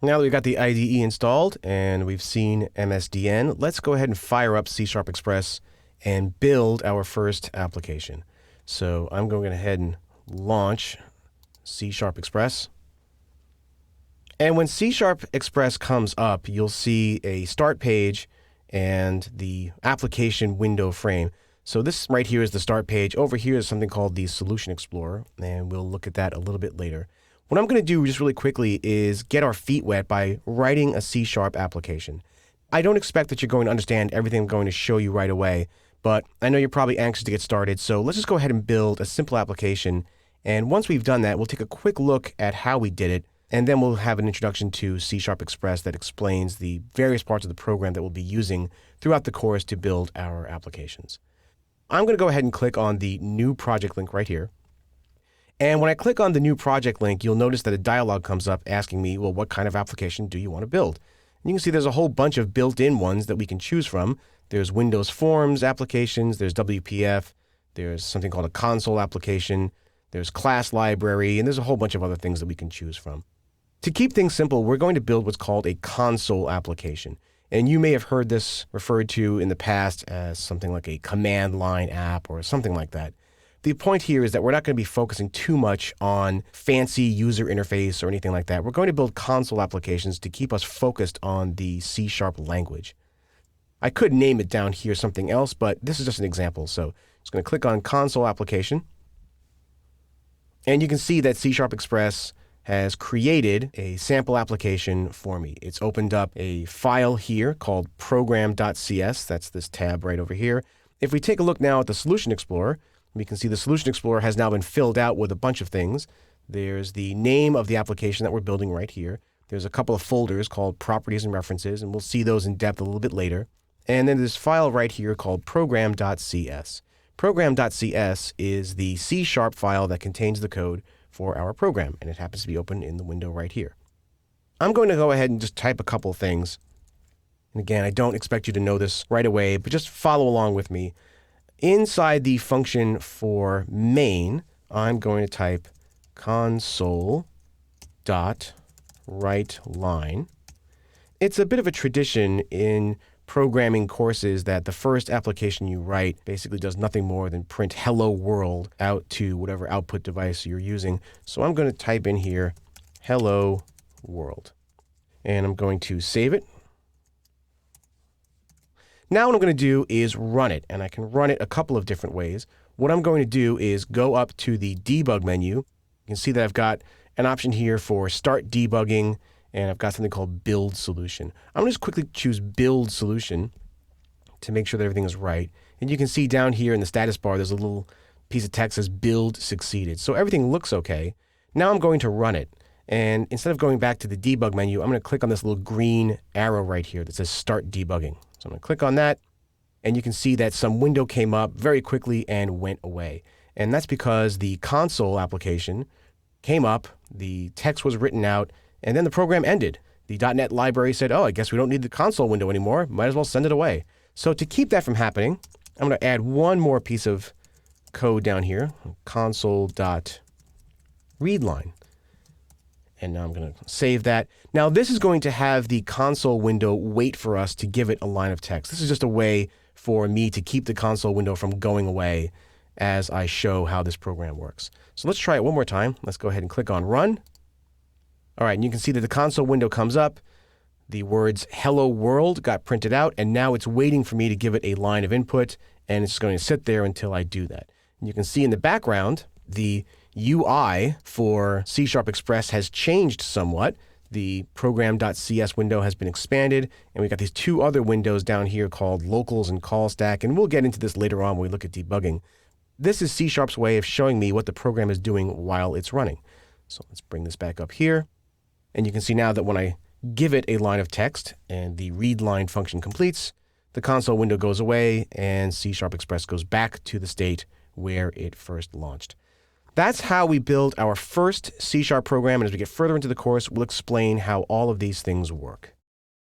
Now that we've got the IDE installed and we've seen MSDN, let's go ahead and fire up C# Express and build our first application. So I'm going ahead and launch C# Express. And when C# Express comes up, you'll see a start page and the application window frame. So this right here is the start page. Over here is something called the Solution Explorer, and we'll look at that a little bit later. What I'm going to do just really quickly is get our feet wet by writing a C# application. I don't expect that you're going to understand everything I'm going to show you right away, but I know you're probably anxious to get started, so let's just go ahead and build a simple application. And once we've done that, we'll take a quick look at how we did it, and then we'll have an introduction to C# Express that explains the various parts of the program that we'll be using throughout the course to build our applications. I'm going to go ahead and click on the New Project link right here. And when I click on the New Project link, you'll notice that a dialog comes up asking me, well, what kind of application do you want to build? And you can see there's a whole bunch of built-in ones that we can choose from. There's Windows Forms applications, there's WPF, there's something called a console application, there's class library, and there's a whole bunch of other things that we can choose from. To keep things simple, we're going to build what's called a console application. And you may have heard this referred to in the past as something like a command line app or something like that. The point here is that we're not going to be focusing too much on fancy user interface or anything like that. We're going to build console applications to keep us focused on the C# language. I could name it down here something else, but this is just an example. So I'm just going to click on console application. And you can see that C# Express has created a sample application for me. It's opened up a file here called program.cs. That's this tab right over here. If we take a look now at the Solution Explorer, we can see the Solution Explorer has now been filled out with a bunch of things. There's the name of the application that we're building right here. There's a couple of folders called Properties and References, and we'll see those in depth a little bit later. And then this file right here called program.cs. Program.cs is the C# file that contains the code for our program, and it happens to be open in the window right here. I'm going to go ahead and just type a couple of things. And again, I don't expect you to know this right away, but just follow along with me. Inside the function for main, I'm going to type console.writeLine. It's a bit of a tradition in programming courses that the first application you write basically does nothing more than print hello world out to whatever output device you're using. So I'm going to type in here hello world. And I'm going to save it. Now what I'm going to do is run it, and I can run it a couple of different ways. What I'm going to do is go up to the debug menu. You can see that I've got an option here for start debugging, and I've got something called build solution. I'm going to just quickly choose build solution to make sure that everything is right. And you can see down here in the status bar, there's a little piece of text that says build succeeded. So everything looks okay. Now I'm going to run it. And instead of going back to the debug menu, I'm going to click on this little green arrow right here that says start debugging. So I'm going to click on that, and you can see that some window came up very quickly and went away. And that's because the console application came up, the text was written out, and then the program ended. The .NET library said, oh, I guess we don't need the console window anymore. Might as well send it away. So to keep that from happening, I'm going to add one more piece of code down here, console.readline. And now I'm going to save that. Now this is going to have the console window wait for us to give it a line of text. This is just a way for me to keep the console window from going away as I show how this program works. So let's try it one more time. Let's go ahead and click on Run. All right, and you can see that the console window comes up. The words Hello World got printed out, and now it's waiting for me to give it a line of input, and it's going to sit there until I do that. And you can see in the background, the UI for C# Express has changed somewhat. The program.cs window has been expanded, and we've got these two other windows down here called locals and call stack, and we'll get into this later on when we look at debugging. This is C#'s way of showing me what the program is doing while it's running. So let's bring this back up here, and you can see now that when I give it a line of text and the read line function completes, the console window goes away and C# Express goes back to the state where it first launched. That's how we build our first C# program, and as we get further into the course, we'll explain how all of these things work.